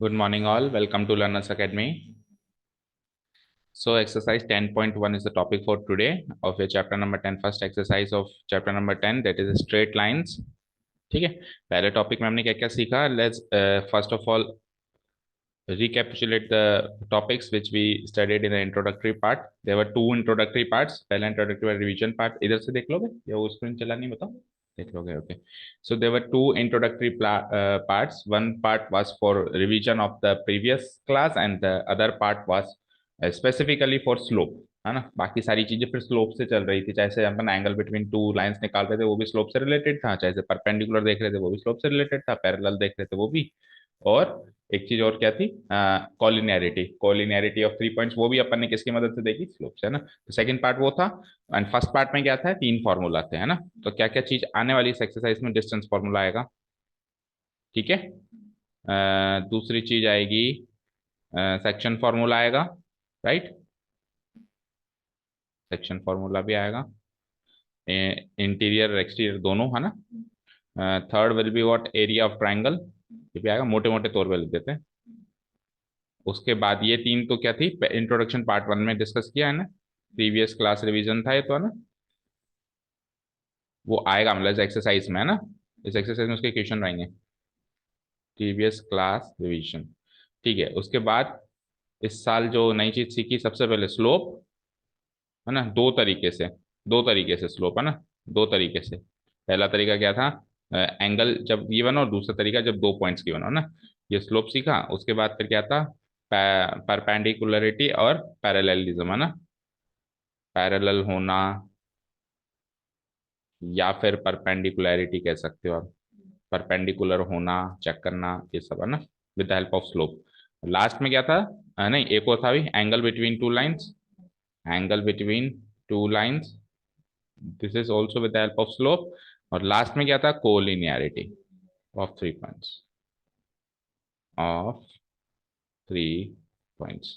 Good morning, all. Welcome to Learners Academy. So, exercise 10.1 is the topic for today of your chapter number 10. First exercise of chapter number 10, that is straight lines. ठीक है, पहले topic में हमने क्या क्या सीखा. Let's first of all recapitulate the topics which we studied in the introductory part. There were two introductory parts. पहला introductory revision part इधर से देख लोगे या वो स्क्रीन चला नहीं बताओ देख लोगे. Okay, so there were two introductory parts. One part was for revision of the previous class and the other part was specifically for slope, है ना. बाकी सारी चीजें फिर स्लोप से चल रही थी. चाहे से अपन एंगल बिटवीन टू लाइंस निकाल रहे थे वो भी स्लोप से रिलेटेड था, चाहे से परपेंडिकुलर देख रहे थे वो भी स्लोप से रिलेटेड था, पैरेलल देख रहे थे वो भी. और एक चीज और क्या थी, कॉलिनियरिटी. कॉलिनियरिटी ऑफ 3 पॉइंट्स वो भी अपन ने किसकी मदद से देखी, स्लोप से, है ना. तो सेकंड पार्ट वो था. एंड फर्स्ट पार्ट में क्या था, तीन फॉर्मूला थे, है ना. तो क्या क्या चीज आने वाली इस एक्सरसाइज में, डिस्टेंस फॉर्मूला आएगा, ठीक है. दूसरी चीज आएगी सेक्शन फॉर्मूला आएगा, राइट. सेक्शन फॉर्मूला भी आएगा, इंटीरियर एक्सटीरियर दोनों, है ना. Third will be what, area of triangle, ये भी आएगा, मोटे मोटे तौर पे लिख देते हैं. उसके बाद ये तीन तो क्या थी, इंट्रोडक्शन पार्ट वन में डिस्कस किया है ना, प्रीवियस क्लास रिवीजन था ये तो, है ना. वो आएगा मतलब इस एक्सरसाइज में, है ना. इस एक्सरसाइज में उसके क्वेश्चन रहेंगे, प्रीवियस क्लास रिवीजन, ठीक है. उसके बाद इस साल जो नई चीज सीखी, सबसे पहले स्लोप, है ना. दो तरीके से स्लोप, है ना. दो तरीके से. पहला तरीका क्या था, एंगल जब गिवन हो, और दूसरा तरीका जब दो पॉइंट्स गिवन हो ना. ये स्लोप सीखा. उसके बाद फिर क्या था, परपेंडिकुलरिटी और पैरेललिज्म, है ना. पैरेलल होना या फिर परपेंडिकुलरिटी कह सकते हो आप. परपेंडिकुलर होना चेक करना, ये सब, है ना, with the help of slope. Last में क्या था, नहीं एक और था भी, angle between two lines. Angle between two lines, this is also with the help of slope. और लास्ट में क्या था, collinearity of 3 points, of 3 points.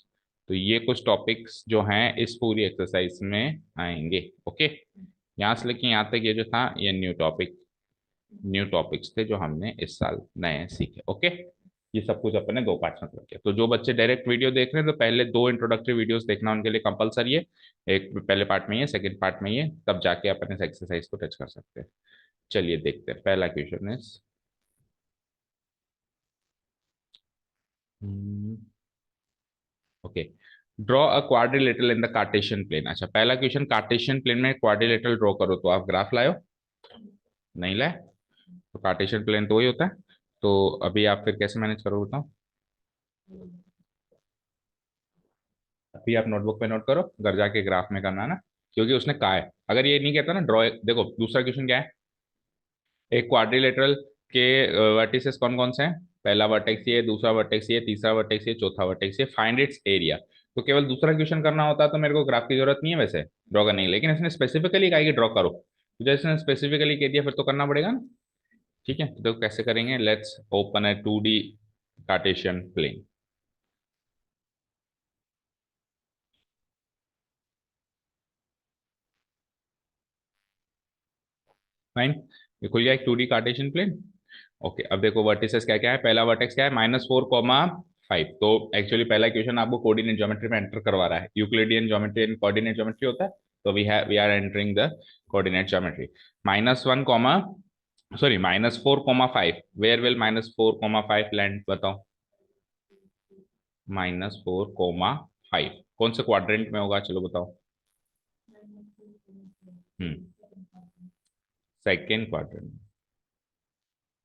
तो ये कुछ टॉपिक्स जो हैं इस पूरी एक्सरसाइज में आएंगे. ओके, यहाँ से लेके यहाँ तक ये जो था, ये न्यू टॉपिक्स थे जो हमने इस साल नए सीखे. ओके, ये सब कुछ अपने दो पार्ट्स में किया. तो जो बच्चे डायरेक्ट वीडियो देख रहे हैं तो पहले दो इंट्रोडक्टरी वीडियोस देखना उनके लिए कंपलसरी है. एक पहले पार्ट में ये, सेकंड पार्ट में ये, तब जाके अपन इस एक्सरसाइज को टच कर सकते हैं. चलिए देखते हैं. पहला क्वेश्चन है, okay, draw a quadrilateral in the Cartesian plane. अच्छा, पहला क्वेश्चन, कार्टेशियन प्लेन में क्वाड्रिलेटरल ड्रॉ करो. तो आप ग्राफ लाए हो, नहीं लाए, तो कार्टेशियन प्लेन तो वही होता है. तो अभी आप फिर कैसे मैनेज करोगे बताओ. अभी आप नोटबुक पे नोट करो, घर जाके ग्राफ में करना ना, क्योंकि उसने कहा है. अगर ये नहीं कहता ना ड्रॉ, देखो दूसरा क्वेश्चन क्या है, एक क्वाड्रिलेटरल के वर्टिसेस कौन कौन से हैं. पहला वर्टेक्स ये, दूसरा वर्टेक्स ये, तीसरा वर्टेक्स ये, चौथा वर्टेक्स ये, फाइंड इट्स एरिया. तो केवल दूसरा क्वेश्चन करना होता तो मेरे को ग्राफ की जरूरत नहीं है वैसे ड्रॉ करने की, लेकिन इसने स्पेसिफिकली कहा कि ड्रॉ करो, तो जैसे इसने स्पेसिफिकली कह दिया फिर तो करना पड़ेगा ना. ठीक है, तो कैसे करेंगे, let's open a 2D Cartesian plane. Fine, ये खुल गया एक 2D कार्टेशियन प्लेन. ओके, अब देखो वर्टिसेस क्या क्या है. पहला वर्टेक्स क्या है, -4,5. तो एक्चुअली पहला क्वेश्चन आपको कोऑर्डिनेट ज्योमेट्री में एंटर करवा रहा है. Euclidean geometry and coordinate geometry होता है. तो we are entering the coordinate geometry. -1, sorry -4,5. Where will -4,5 land बताओ. -4,5 कौन से क्वाड्रेंट में होगा, चलो बताओ. Hmm, second quadrant.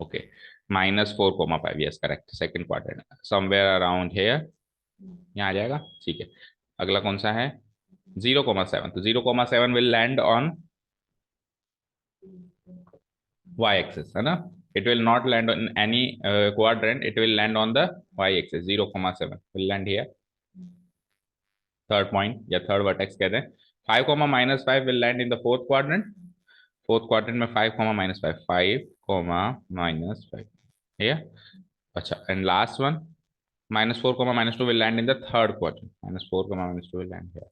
Okay, -4,5, yes correct, second quadrant, somewhere around here, यहाँ आ जाएगा. ठीक है, अगला कौन सा है, 0,7. तो 0,7 will land on y axis, है ना. It will not land on any quadrant, it will land on the y axis. 0,7 will land here. Third point या थर्ड वर्टेक्स कहते हैं. 5,-5 will land in the fourth quadrant. Fourth quadrant में 5,-5, 5,-5 है. अच्छा, and last one, -4, -2 will land in the third quadrant. -4, -2 will land here.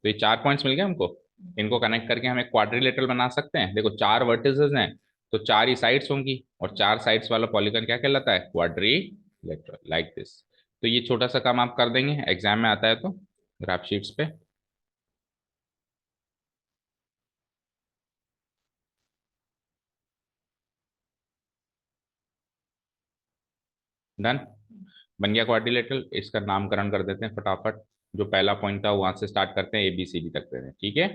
तो ये चार points मिल गए हमको. इनको कनेक्ट करके हम एक क्वाड्रिलेटरल बना सकते हैं. देखो चार वर्टिसेस हैं, तो चार ही साइड्स होंगी, और चार साइड्स वाला पॉलीगन क्या कहलाता है, क्वाड्री इलेक्ट्रॉन लाइक दिस। तो ये छोटा सा काम आप कर देंगे, एग्जाम में आता है तो ग्राफ शीट्स पे। डन, बन गया क्वाड्रिलेटरल। इसका नामकरण कर देते हैं फटाफट। जो पहला पॉइंट था वहां से स्टार्ट करते हैं, ABCD तक देते हैं, ठीक है।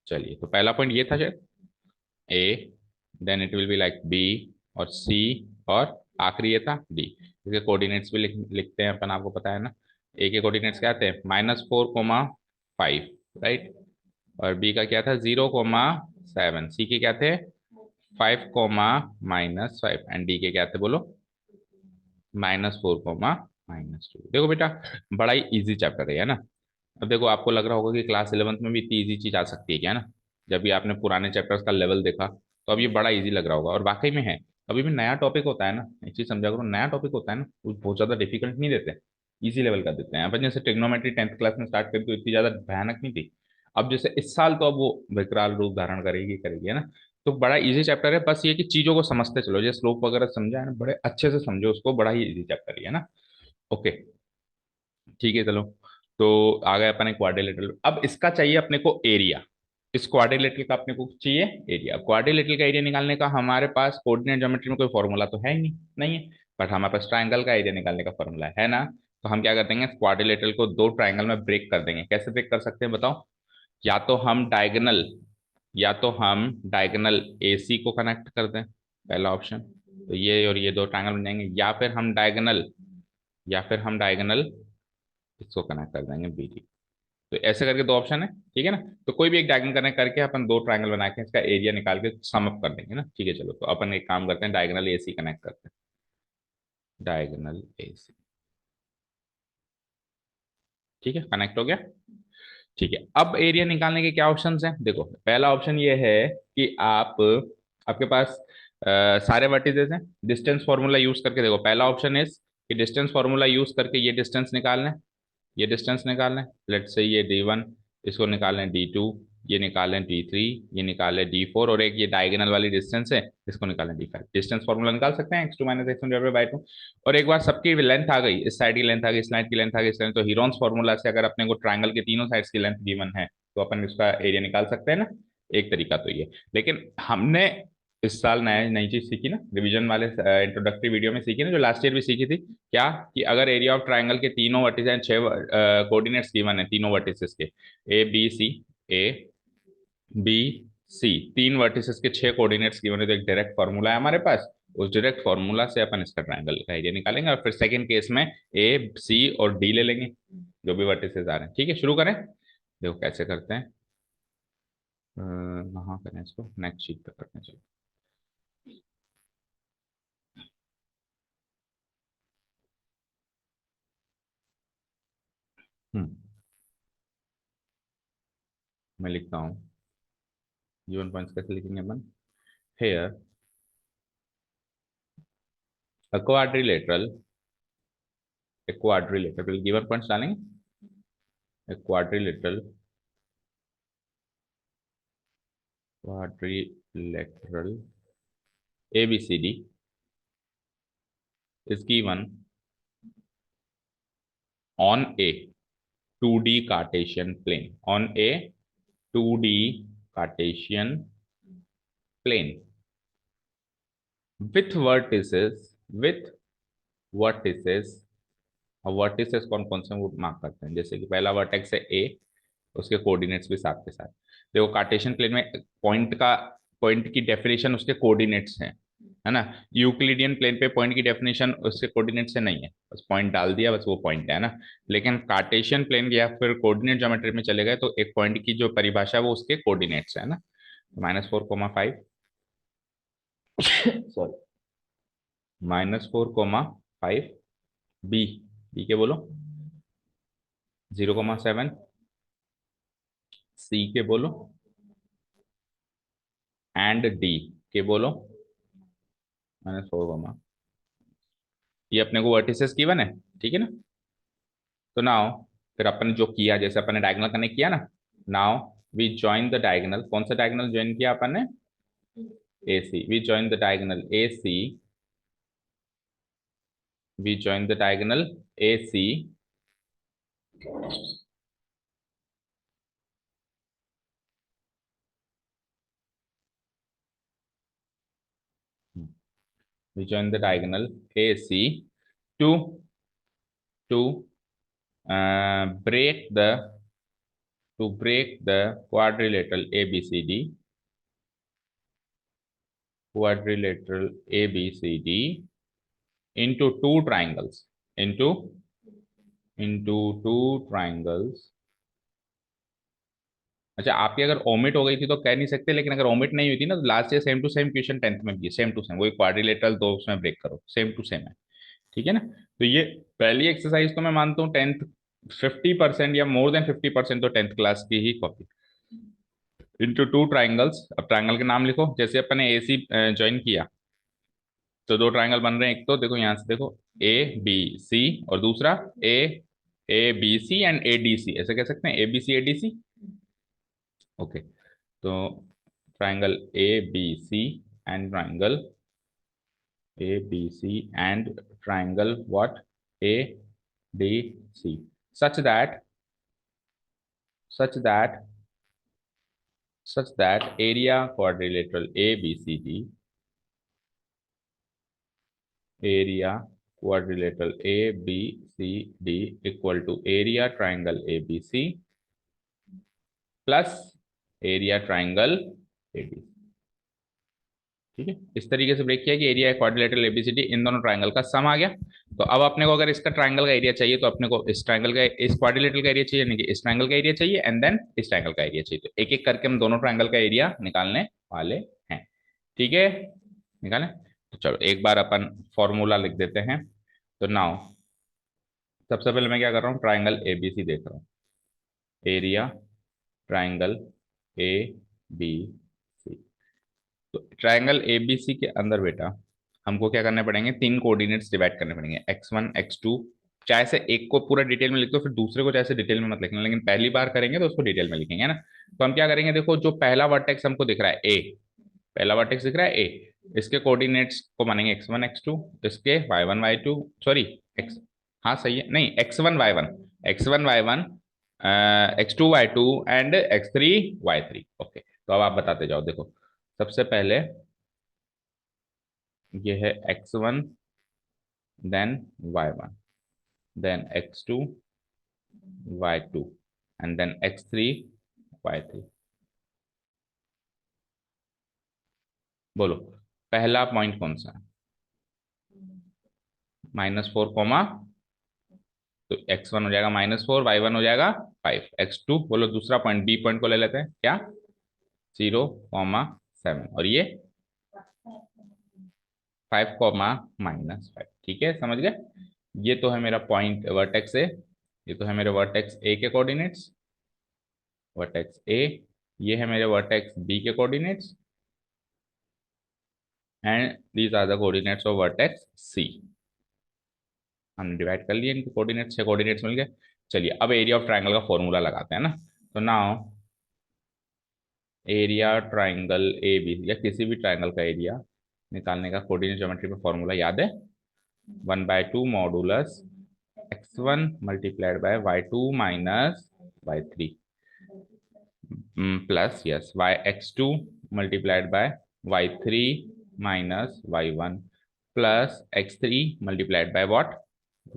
चलिए, तो पहला पॉइंट ये था शायद A, then it will be like B or C, और आखिरी ये था डी। इसके कोऑर्डिनेट्स भी लिखते हैं अपन, आपको पता है ना। ए के कोऑर्डिनेट्स क्या आते हैं, -4,5, राइट। और बी का क्या था, 0,7। सी के क्या थे, 5, -5, एंड डी के क्या थे बोलो, -4, -2। देखो बेटा, बड़ा ही इजी चैप्टर है ना। अब देखो, आपको लग रहा होगा कि क्लास 11th में भी इतनी इजी चीज आ सकती है क्या ना। जब भी आपने पुराने चैप्टर्स का लेवल देखा तो अब ये बड़ा इजी लग रहा होगा, और वाकई में है। अभी भी नया टॉपिक होता है ना, एक चीज समझा करो, नया टॉपिक होता है ना, वो बहुत ज्यादा डिफिकल्ट नहीं देते, इजी लेवल का देते हैं। अपन जैसे ट्रिग्नोमेट्री 10th क्लास में स्टार्ट करी तो इतनी ज्यादा भयानक नहीं थी। अब जैसे इस साल तो अब वो विकराल रूप धारण करेगी करेगी, है ना। तो बड़ा इजी चैप्टर है, बस ये कि चीजों को समझते चलो। जैसे स्लोप वगैरह समझा है ना, बड़े अच्छे से समझो उसको, बड़ा ही इजी चैप्टर है ना। ओके, ठीक है चलो। तो आ गए अपन एक क्वाड्रिलेटरल। अब इसका चाहिए अपने को एरिया। इस क्वाड्रिलेटरल का अपने को चाहिए एरिया। क्वाड्रिलेटरल का एरिया निकालने का हमारे पास कोऑर्डिनेट ज्योमेट्री में कोई फॉर्मूला तो है ही नहीं, नहीं है। बट हमारे पास ट्राइंगल का एरिया निकालने का फॉर्मूला है ना। तो हम क्या कर देंगे, क्वाड्रिलेटरल को दो ट्राइंगल में ब्रेक कर देंगे। कैसे ब्रेक कर सकते हैं बताओ। या तो हम डायगोनल, या तो हम डायगोनल AC को कनेक्ट कर दें, पहला ऑप्शन। तो ये और ये दो ट्राइंगल बन जाएंगे। या फिर हम डायगोनल इसको कनेक्ट कर देंगे BD। तो ऐसे करके दो ऑप्शन है, ठीक है ना। तो कोई भी एक डायगोनल कनेक्ट करके अपन दो ट्रायंगल बना के इसका एरिया निकाल के सम अप कर देंगे ना, ठीक है। चलो, तो अपन एक काम करते हैं, डायगोनल AC कनेक्ट करते हैं। डायगोनल AC, ठीक है, कनेक्ट हो गया। ठीक है, अब एरिया निकालने के क्या ऑप्शंस हैं, देखो। पहला ऑप्शन ये है कि आपके पास सारे वर्टिसेस हैं। डिस्टेंस फॉर्मूला यूज करके देखो, पहला ऑप्शन है कि डिस्टेंस फॉर्मूला यूज करके ये डिस्टेंस निकालना है, ये डिस्टेंस निकालना है। लेट्स से ये D1, इसको निकालें D2, ये निकालें D3, ये निकालें D4, और एक ये डायगोनल वाली डिस्टेंस है, इसको निकालें D5। डिस्टेंस फॉर्मूला निकाल सकते हैं, x2 - x1/2। और एक बार सबकी लेंथ आ गई, इस साइड की लेंथ आ गई, इस साइड की लेंथ आ गई, इस साइड, तो हीरोन्स फॉर्मूला से अगर अपने को ट्रायंगल के तीनों साइड्स की लेंथ गिवन है तो अपन इसका एरिया निकाल सकते हैं ना। एक तरीका तो ये। लेकिन हमने इस साल नया नई चीज सीखी ना, रिवीजन वाले इंट्रोडक्टरी वीडियो में सीखी ना, जो लास्ट ईयर भी सीखी थी, क्या कि अगर एरिया ऑफ ट्राइंगल के तीनों वर्टिसेस, छह कोऑर्डिनेट्स गिवन है तीनों वर्टिसेस के, A B C, तीन वर्टिसेस के छह कोऑर्डिनेट्स गिवन है, तो एक डायरेक्ट फॉर्मूला है हमारे पास। उस डायरेक्ट फॉर्मूला से अपन इसका ट्राइंगल का एरिया निकालेंगे, और फिर सेकंड केस में A C और D ले लेंगे, जो भी वर्टिसेस आ रहे हैं। ठीक है, शुरू करें। देखो कैसे करते हैं। कहाँ करें इसको, नेक्स्ट शीट पे करते हैं, चलो। हम्म, मैं लिखता हूँ। गिवन पॉइंट्स कैसे लिखेंगे अपन, here a quadrilateral, a quadrilateral, given points डालेंगे। a quadrilateral ABCD is given on a 2D Cartesian plane, on a 2D Cartesian plane with vertices। अब वर्टिसेस कौन कौन से वो मार्क करते हैं, जैसे कि पहला वर्टेक्स है A, उसके कोऑर्डिनेट्स भी साथ के साथ। देखो, कार्टेशियन प्लेन में पॉइंट की डेफिनेशन उसके कोऑर्डिनेट्स हैं, है ना। यूक्लिडियन प्लेन पे पॉइंट की डेफिनेशन उसके कोऑर्डिनेट से नहीं है, बस पॉइंट डाल दिया, बस वो पॉइंट है ना। लेकिन कार्टेशियन प्लेन या फिर कोऑर्डिनेट ज्योमेट्री में चले गए तो एक पॉइंट की जो परिभाषा है वो उसके कोऑर्डिनेट्स है ना। -4,5, सॉरी, -4,5, बी, बी के बोलो 0,7, सी के बोलो, एंड डी के बोलो -4, ये अपने को वर्टिसेस गिवन है, ठीक है ना। तो नाउ, फिर अपन ने जो किया, जैसे अपन ने डायगोनल कनेक्ट किया ना, now we join the diagonal. कौन सा डायगोनल ज्वाइन किया अपन ने, AC। We join the diagonal AC we join the diagonal AC. We join the diagonal AC to break the quadrilateral ABCD into two triangles, into two triangles. अच्छा, आपकी अगर omit हो गई थी तो कह नहीं सकते, लेकिन अगर ओमिट नहीं हुई थी ना तो last year same to same question 10th में भी सेम टू सेम वही क्वाड्रिलेटरल दो उसमें ब्रेक करो, सेम टू सेम है। ठीक है ना। तो ये पहली एक्सरसाइज तो मैं मानता हूँ 10th 50% या मोर देन 50% तो 10th क्लास की ही कॉपी। इनटू टू ट्राइंगल्स, अब ट्राइंगल के नाम लिखो। जैसे अपन ने AC ज्वाइन किया तो दो ट्राइंगल बन रहे हैं। एक तो देखो यहाँ से देखो ABC, और दूसरा ABC एंड ADC, ऐसे कह सकते हैं ABC ADC। ओके, तो triangle ABC and triangle ABC and triangle what ADC, such that such that such that area quadrilateral ABCD, area quadrilateral ABCD equal to area triangle ABC plus area triangle ADC। ठीक है, इस तरीके से break किया कि area quadrilateral ABCD इन दोनों triangle का सम आ गया। तो अब अपने को अगर इसका ट्राइंगल का एरिया चाहिए तो अपने को इस ट्राइंगल का इस क्वाड्रिलेटरल का एरिया चाहिए, यानी कि इस ट्राइंगल का एरिया चाहिए एंड देन इस ट्राइंगल का एरिया चाहिए। तो एक एक करके हम दोनों ट्राइंगल का एरिया निकालने वाले हैं। ठीक है, निकालें। तो चलो एक बार अपन फॉर्मूला लिख देते हैं। तो नाउ सबसे पहले मैं क्या कर रहा हूँ, ट्राइंगल एबीसी देख रहा हूँ। Area triangle A B C. तो ट्राइंगल एबीसी के अंदर बेटा हमको क्या करने पड़ेंगे, तीन कोऑर्डिनेट्स डिवाइड करने पड़ेंगे, x1 x2। चाहे से एक को पूरा डिटेल में लिख दो, फिर दूसरे को चाहे से डिटेल में मत लिखना, लेकिन पहली बार करेंगे तो उसको डिटेल में लिखेंगे, है ना। तो हम क्या करेंगे, देखो जो पहला वर्टेक्स हमको दिख रहा है ए, पहला वर्टेक्स दिख रहा है ए, इसके कोऑर्डिनेट्स को मानेंगे x1 x2, इसके y1 y2, सॉरी x, हाँ सही है, नहीं x1 y1, x1 y1, x2 y2 and x3 y3। Okay, तो अब आप बताते जाओ। देखो सबसे पहले ये है x1, then y1, then x2 y2 and then x3 y3। बोलो पहला पॉइंट कौन सा है, -4, तो x1 हो जाएगा -4, y1 हो जाएगा 5, x2 बोलो दूसरा पॉइंट, बी पॉइंट को ले लेते हैं क्या, 0, 7, और ये 5, -5। ठीक है, समझ गए। ये तो है मेरा पॉइंट वर्टेक्स ए, ये तो है मेरे वर्टेक्स ए के कोऑर्डिनेट्स, वर्टेक्स ए। ये है मेरे वर्टेक्स बी के coordinates and these are the coordinates of vertex C. हमने डिवाइड कर लिए इनके कोऑर्डिनेट्स, 6 कोऑर्डिनेट्स मिल गए। चलिए अब एरिया ऑफ ट्राइंगल का फॉर्मूला लगाते हैं ना। तो now area triangle A B या किसी भी ट्राइंगल का एरिया निकालने का कोऑर्डिनेट ज्योमेट्री में फॉर्मूला याद है, 1/2 modulus x1 multiplied by y2 minus y3 plus yes x2 multiplied by y3 minus y1 plus x3 multiplied by what,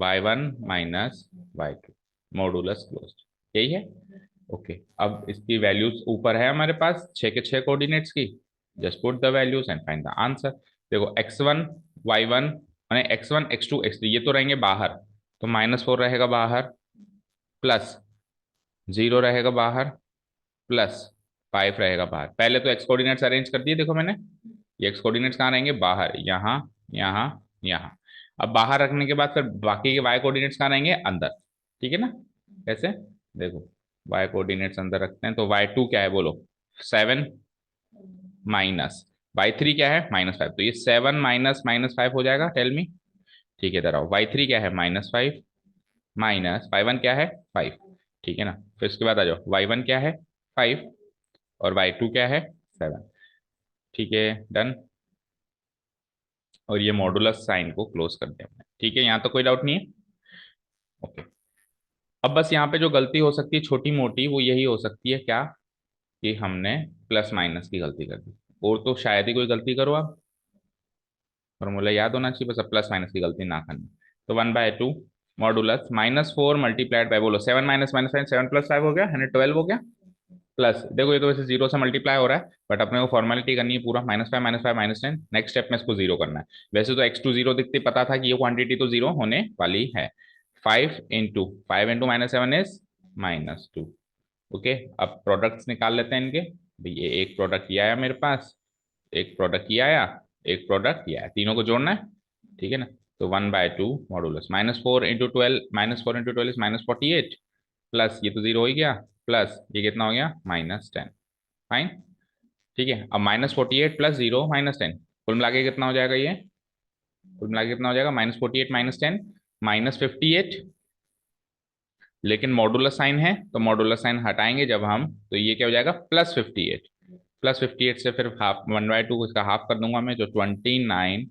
y1 minus y2 modulus closed. यही है। ओके, अब इसकी वैल्यूज ऊपर है हमारे पास 6 के 6 कोऑर्डिनेट्स की। Just put the values and find the answer. देखो x1 y1 माने x1 x2 x3 ये तो रहेंगे बाहर, तो -4 रहेगा बाहर, प्लस 0 रहेगा बाहर, प्लस 5 रहेगा बाहर। पहले तो एक्स कोऑर्डिनेट्स अरेंज कर दिए, देखो मैंने ये एक्स कोऑर्डिनेट्स कहाँ रहेंगे, बाहर, यहाँ यहाँ यहाँ। अब बाहर रखने के बाद फिर बाकी के वाई कोऑर्डिनेट्स कहाँ रहेंगे, अंदर। ठीक है ना। कैसे, देखो वाई कोऑर्डिनेट्स अंदर रखते हैं, तो y2 क्या है बोलो, 7, माइनस y3 क्या है -5, तो ये 7 माइनस -5 हो जाएगा, टेल मी। ठीक है, इधर आओ, y3 क्या है -5, माइनस y1 क्या है 5। ठीक है ना, फिर इसके बाद आ जाओ, y1 क्या है 5 और y2 क्या है 7। ठीक है, डन। और ये मॉडुलस साइन को क्लोज कर दिया हमने। ठीक है, यहाँ तो कोई डाउट नहीं है। ओके, अब बस यहाँ पे जो गलती हो सकती है छोटी मोटी वो यही हो सकती है क्या, कि हमने प्लस माइनस की गलती कर दी। और तो शायद ही कोई गलती करो आप, फॉर्मूला याद होना चाहिए, बस अब प्लस माइनस की गलती ना करनी। तो 1/2 मॉडुलस -4 मल्टीप्लाइड बाय, बोलो 7 माइनस माइनस 5, 7 + 5 हो गया, यानी 12 हो गया। प्लस देखो ये तो वैसे जीरो से मल्टीप्लाई हो रहा है, बट अपने को फॉर्मेलिटी करनी है पूरा, -5 -5 -10, नेक्स्ट स्टेप में इसको जीरो करना है। वैसे तो x2 जीरो दिखती, पता था कि ये क्वांटिटी तो जीरो होने वाली है। 5 × 7 इज -2। ओके, अब प्रोडक्ट्स निकाल लेते हैं इनके। भाई ये एक प्रोडक्ट ये आया मेरे पास, एक प्रोडक्ट ये आया, एक प्रोडक्ट ये आया, तीनों को जोड़ना है। ठीक है ना, तो 1/2 मॉडुलस -4 × 12 इज -48, प्लस ये तो जीरो हो ही गया, प्लस ये कितना हो गया -10। फाइन। ठीक है, अब -48 + 0 -10, कुल मिला के कितना हो जाएगा ये, कुल मिला के कितना हो जाएगा -48 -10 -58। लेकिन मॉडुलस साइन है तो मॉडुलस साइन हटाएंगे जब हम, तो ये क्या हो जाएगा +58। +58 से फिर हाफ 1/2 इसका हाफ कर दूंगा मैं, जो 29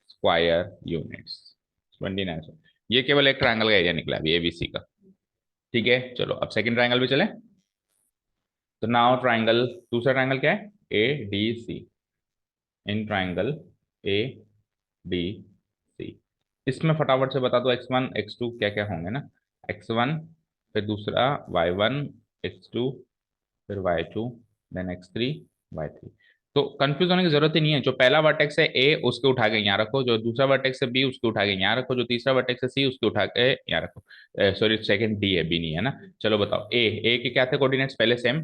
स्क्वायर यूनिट्स। 29। ये केवल एक ट्रायंगल का एरिया निकला अभी एबीसी का। ठीक है, चलो अब सेकंड ट्रायंगल भी चले। तो नाउ ट्रायंगल, दूसरा ट्रायंगल क्या है, A D C. In triangle A D C, इसमें फटाफट से बता दो x1 x2 क्या क्या होंगे ना। x1, फिर दूसरा y1, x2, फिर y2, देन x3, y3। तो कंफ्यूज होने की जरूरत ही नहीं है, जो पहला वर्टेक्स है ए उसके उठा के यहाँ रखो, जो दूसरा वर्टेक्स है बी उसके उठा के यहाँ रखो, जो तीसरा वर्टेक्स है सी उसके उठा के यहाँ रखो। सॉरी सेकंड डी है, बी नहीं है ना। चलो बताओ, ए के क्या थे कोऑर्डिनेट्स पहले सेम,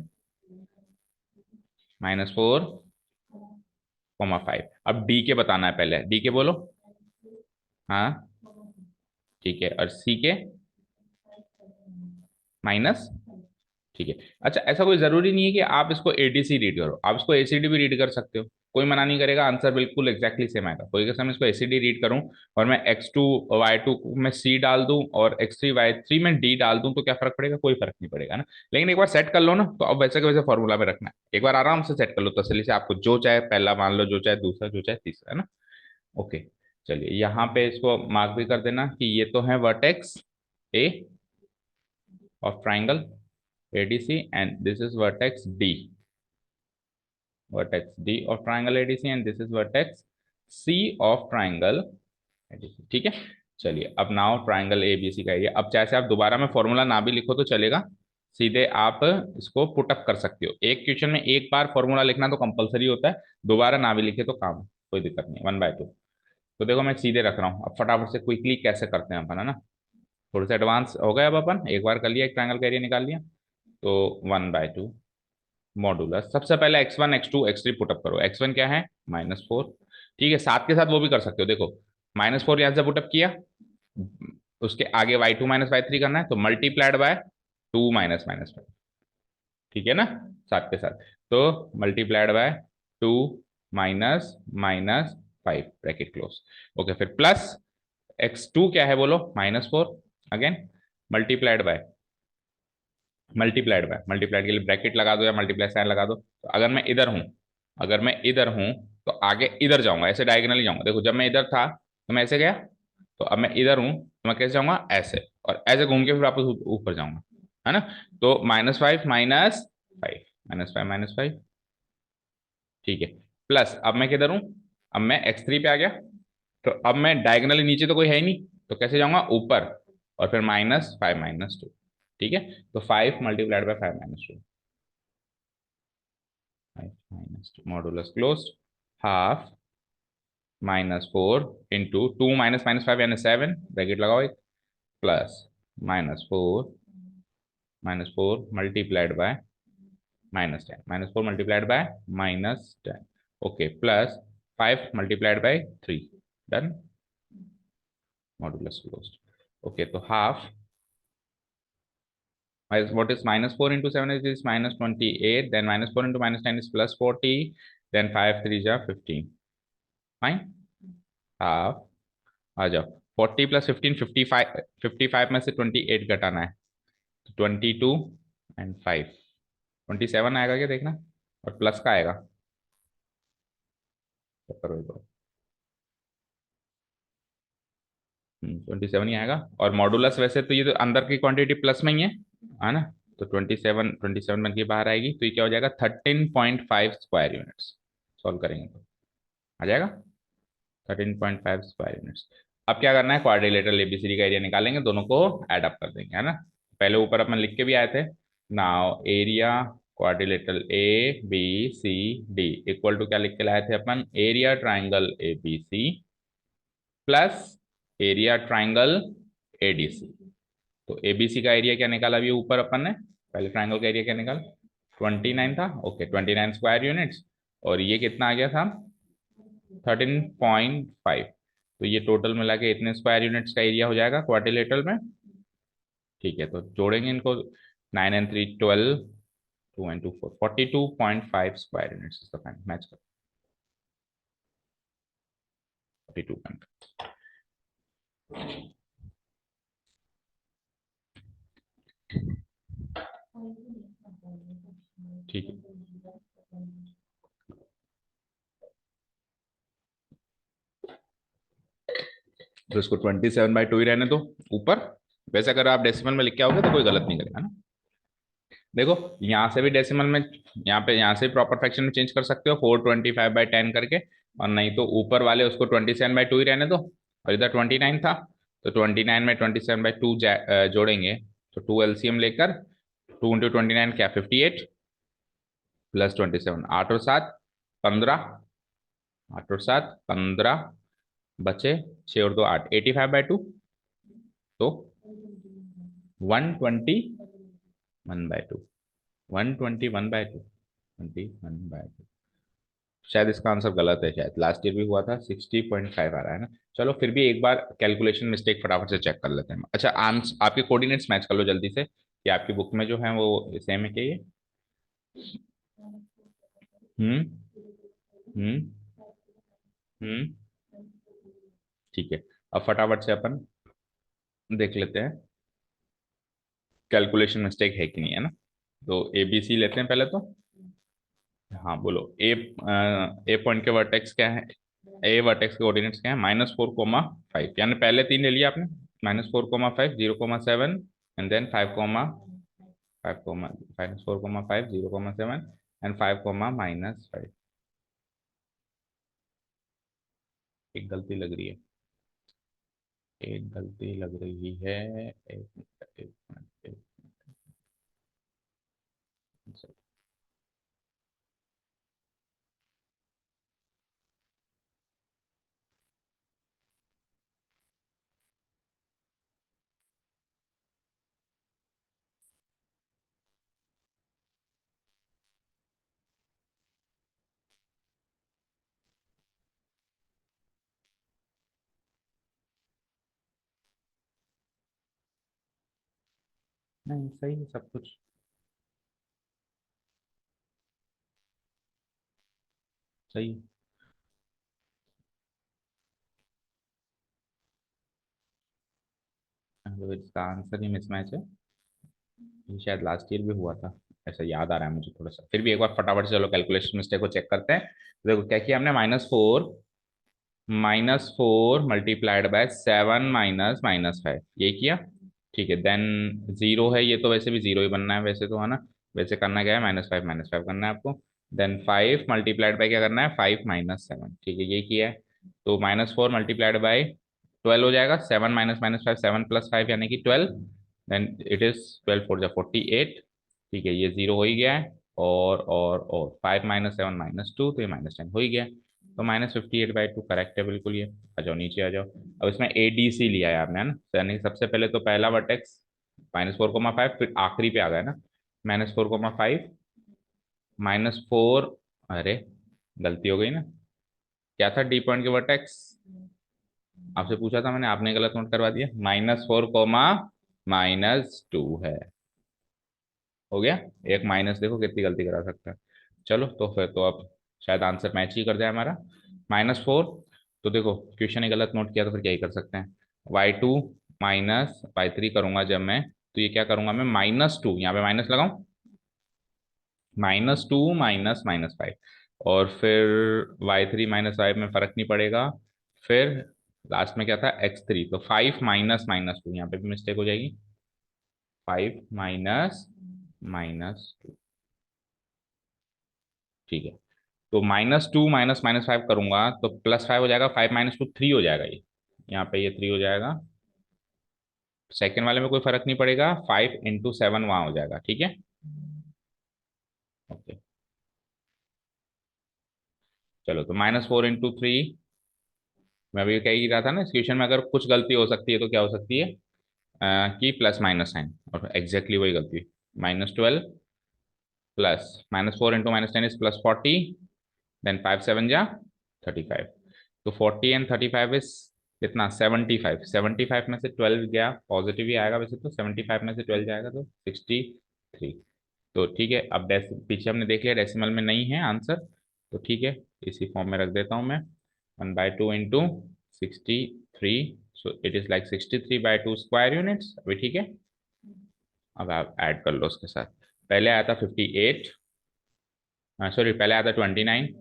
-4, 5। अब डी के बताना है, पहले डी के बोलो। हाँ, ठीक है, और सी के माइनस। ठीक है, अच्छा ऐसा कोई जरूरी नहीं है कि आप इसको एडीसी रीड करो, आप इसको एसीडी भी रीड कर सकते हो, कोई मना नहीं करेगा, आंसर बिल्कुल एग्जैक्टली सेम आएगा। कोई कैसे मैं इसको एसीडी रीड करूं और मैं x2 y2 में सी डाल दूं और x3 y3 में डी डाल दूं, तो क्या फर्क पड़ेगा, कोई फर्क नहीं पड़ेगा ना। लेकिन एक बार सेट कर लो ना, तो अब वैसे के वैसे फॉर्मूला में रखना है, एक बार आराम से सेट कर लो तसल्ली से, आपको जो चाहे पहला मान लो, जो चाहे दूसरा, जो चाहे तीसरा, है ना। ओके, चलिए यहाँ पे इसको मार्क भी कर देना कि ये तो है vertex A of triangle ADC and this is vertex D, vertex D of triangle ADC and this is vertex C of triangle ADC। ठीक है, चलिए अब नाउ ट्राइंगल ABC का एरिया। अब चाहे से आप दोबारा में फॉर्मूला ना भी लिखो तो चलेगा, सीधे आप इसको पुटअप कर सकते हो। एक क्वेश्चन में एक बार फॉर्मूला लिखना तो कंपलसरी होता है, दोबारा ना भी लिखे तो काम, कोई दिक्कत नहीं, 1/2। तो देखो मैं सीधे रख रहा हूँ, अब फटाफट से क्विकली कैसे करते हैं अपन, है ना। थोड़े से एडवांस हो गए, अब अपन एक बार कर लिया, एक ट्राइंगल का एरिया निकाल लिया। तो 1/2 मॉडुलस, सबसे पहले x1 x2 x3 पुटअप करो। x1 क्या है -4, ठीक है, साथ के साथ वो भी कर सकते हो, देखो -4 यहां से पुटअप किया, उसके आगे y2 -y3 करना है, तो मल्टीप्लाइड बाय 2 -5। ठीक है ना, साथ के साथ, तो multiplied by 2 -5 bracket close. Okay, फिर प्लस x2 क्या है बोलो -4, अगेन मल्टीप्लाइड के लिए ब्रैकेट लगा दो या मल्टीप्लाई साइन लगा दो। तो अगर मैं इधर हूं, अगर मैं इधर हूं तो आगे इधर जाऊंगा, ऐसे डायगोनली जाऊंगा। देखो जब मैं इधर था तो मैं ऐसे गया, तो अब मैं इधर हूं तो मैं कैसे जाऊंगा, ऐसे, और ऐसे घूम के फिर वापस ऊपर जाऊंगा, है ना। तो -5 -5 ठीक है, प्लस अब मैं किधर हूं, अब मैं x3 पे आ गया, तो अब मैं डायगोनली नीचे तो कोई है ही नहीं, तो कैसे जाऊंगा ऊपर, और फिर -5 - 2। ठीक है, तो 5 × 5 - 2, 5 - 2 मॉडुलस क्लोज्ड, हाफ -4 × 2 -5 यानी 7 ब्रैकेट लगाओ एक, plus -4 multiplied by -10, -4 multiplied by -10। Okay, plus 5 multiplied by 3, done, modulus closed. Okay, तो half, what is -4 × 7 is -28, then -4 × -10 is +40, then 5 3 are 15, fine. Half, आ जाओ, 40 + 15 55, 55 में से 28 घटाना है, तो 22 एंड 5 27 आएगा क्या देखना, और प्लस का आएगा, तो करो एक बार। 27 ही आएगा। और मॉडुलस वैसे तो ये तो अंदर की क्वांटिटी प्लस में ही है ना, तो 27 बन के बाहर आएगी, तो ये क्या हो जाएगा 13.5 स्क्वायर यूनिट्स। सॉल्व करेंगे तो आ जाएगा 13.5 स्क्वायर यूनिट्स। अब क्या करना है, क्वाड्रिलेटरल एबीसीडी का एरिया निकालेंगे, दोनों को ऐड अप कर देंगे, है ना। पहले ऊपर अपन लिख के भी आए थे। Now area quadrilateral A B C D equal to क्या लिख के लाए थे अपन, area triangle A B C plus area triangle ADC. तो एबीसी का एरिया क्या निकाला अभी ऊपर अपन ने, पहले ट्राइंगल का एरिया क्या निकाला 29 था, ओके 29 स्क्वायर यूनिट्स, और ये कितना आ गया था 13.5। तो ये टोटल मिला के इतने स्क्वायर यूनिट्स का एरिया हो जाएगा क्वाड्रिलेटरल में। ठीक है, तो जोड़ेंगे इनको, 9 and 3 12, 2 and 2 4, 42.5 स्क्वायर यूनिट्स इसका फाइनल मैच कर 42 ठीक है। तो इसको 27/2 ही रहने दो ऊपर। वैसे अगर आप डेसिमल में लिख के आओगे तो कोई गलत नहीं करेगा ना। देखो यहाँ से भी डेसिमल में, यहाँ से प्रॉपर फ्रैक्शन में चेंज कर सकते हो 425/10 करके, और नहीं तो ऊपर वाले उसको 27/2 ही रहने दो, और इधर 29 था, तो 29 में 27/2 जोड़ेंगे, तो 2 एलसीएम लेकर 2 × 29 क्या 58 प्लस 27, 8 और 7 15, 8 और 7 15, बचे 6 और 2 8, 85/2, तो 121/2, 121/2, 21/2। शायद इसका आंसर गलत है, शायद लास्ट ईयर भी हुआ था, 60.5 आ रहा है ना। चलो फिर भी एक बार कैलकुलेशन मिस्टेक फटाफट से चेक कर लेते हैं। अच्छा आपके कोऑर्डिनेट्स मैच कर लो जल्दी से, कि आपकी बुक में जो है वो सेम है क्या ये। हम्म हम्म हम्म ठीक है। अब फटाफट से अपन देख लेते हैं कैलकुलेशन मिस्टेक है कि नहीं, है ना। तो एबीसी लेते हैं पहले तो। हाँ बोलो, ए पॉइंट के वर्टेक्स क्या है, ए वर्टेक्स के कोऑर्डिनेट्स क्या है -4, 5, यानी पहले तीन ले लिया आपने, -4, 5, 0, 7, एंड देन 5, -4, 5, 0, 7 एंड 5, -5। एक गलती लग रही है, एक गलती लग रही है, एक मिनट, एक मिनट, एक मिनट। नहीं सही है सब कुछ, सही है। तो इसका आंसर ही मिसमैच है, ये शायद लास्ट ईयर भी हुआ था, ऐसा याद आ रहा है मुझे थोड़ा सा। फिर भी एक बार फटाफट से चलो कैलकुलेशन मिस्टेक को चेक करते हैं। देखो क्या किया हमने, -4 मल्टीप्लाइड बाय 7 - -5 ये किया। ठीक है, देन जीरो है, ये तो वैसे भी जीरो ही बनना है वैसे तो, है ना। वैसे करना क्या है, -5 करना है आपको। देन 5 मल्टीप्लाइड बाय क्या करना है, 5 - 7, ठीक है ये किया है। तो -4 मल्टीप्लाइड बाय 12 हो जाएगा, 7 - -5 7 + 5 यानी कि 12, देन इट इज 12 4 = 48। ठीक है, ये जीरो हो ही गया है, और 5 - 7 -2, तो ये -10 हो ही गया। तो -58/2 करेक्ट है बिल्कुल ये। आ जाओ नीचे आ जाओ। अब इसमें एडीसी लिया है आपने, है ना, तो यानी कि सबसे पहले तो पहला वर्टेक्स -4, 5, फिर आखिरी पे आ गया ना, -4, 5 -4, अरे गलती हो गई ना, क्या था डी पॉइंट के वर्टेक्स, आपसे पूछा था मैंने, आपने गलत नोट करवा दिया, -4, -2 है, हो गया। एक माइनस देखो कितनी गलती करा सकता है। चलो तो फिर तो अब शायद आंसर मैच ही कर जाए हमारा, -4। तो देखो क्वेश्चन ही गलत नोट किया, तो फिर क्या ही कर सकते हैं, y2 -y3 करूंगा जब मैं, तो ये क्या करूंगा मैं, -2 यहाँ पे माइनस लगाऊं, -2 -5, और फिर y3 - y में फर्क नहीं पड़ेगा, फिर लास्ट में क्या था x3, तो 5 माइनस माइनस टू, यहाँ पे भी मिस्टेक हो जाएगी, 5 माइनस माइनस टू। ठीक है, तो -2 माइनस -5 करूंगा तो +5 हो जाएगा, 5 माइनस टू 3 हो जाएगा, ये यहाँ पे ये 3 हो जाएगा। सेकेंड वाले में कोई फर्क नहीं पड़ेगा, 5 × 7 वहां हो जाएगा। ठीक है, ओके। चलो, तो -4 × 3, मैं अभी कह ही रहा था ना, इस क्वेश्चन में अगर कुछ गलती हो सकती है तो क्या हो सकती है, कि प्लस माइनस साइन, और एग्जैक्टली वही गलती। -12 प्लस -4 × -10 इज +40, देन 5 7 जा 35, तो 40 एंड 35 इज कितना, 75। 75 में से 12 गया, पॉजिटिव ही आएगा वैसे तो, 75 में से 12 जाएगा तो 63। तो ठीक है, अब पीछे हमने देख लिया डेसिमल में नहीं है आंसर, तो ठीक है, इसी फॉर्म में रख देता हूँ मैं, 1/2 into 63, so it is like 63/2 square units. अभी ठीक है, अब आप ऐड कर लो उसके साथ। पहले आया था 58, सॉरी पहले आया था 29,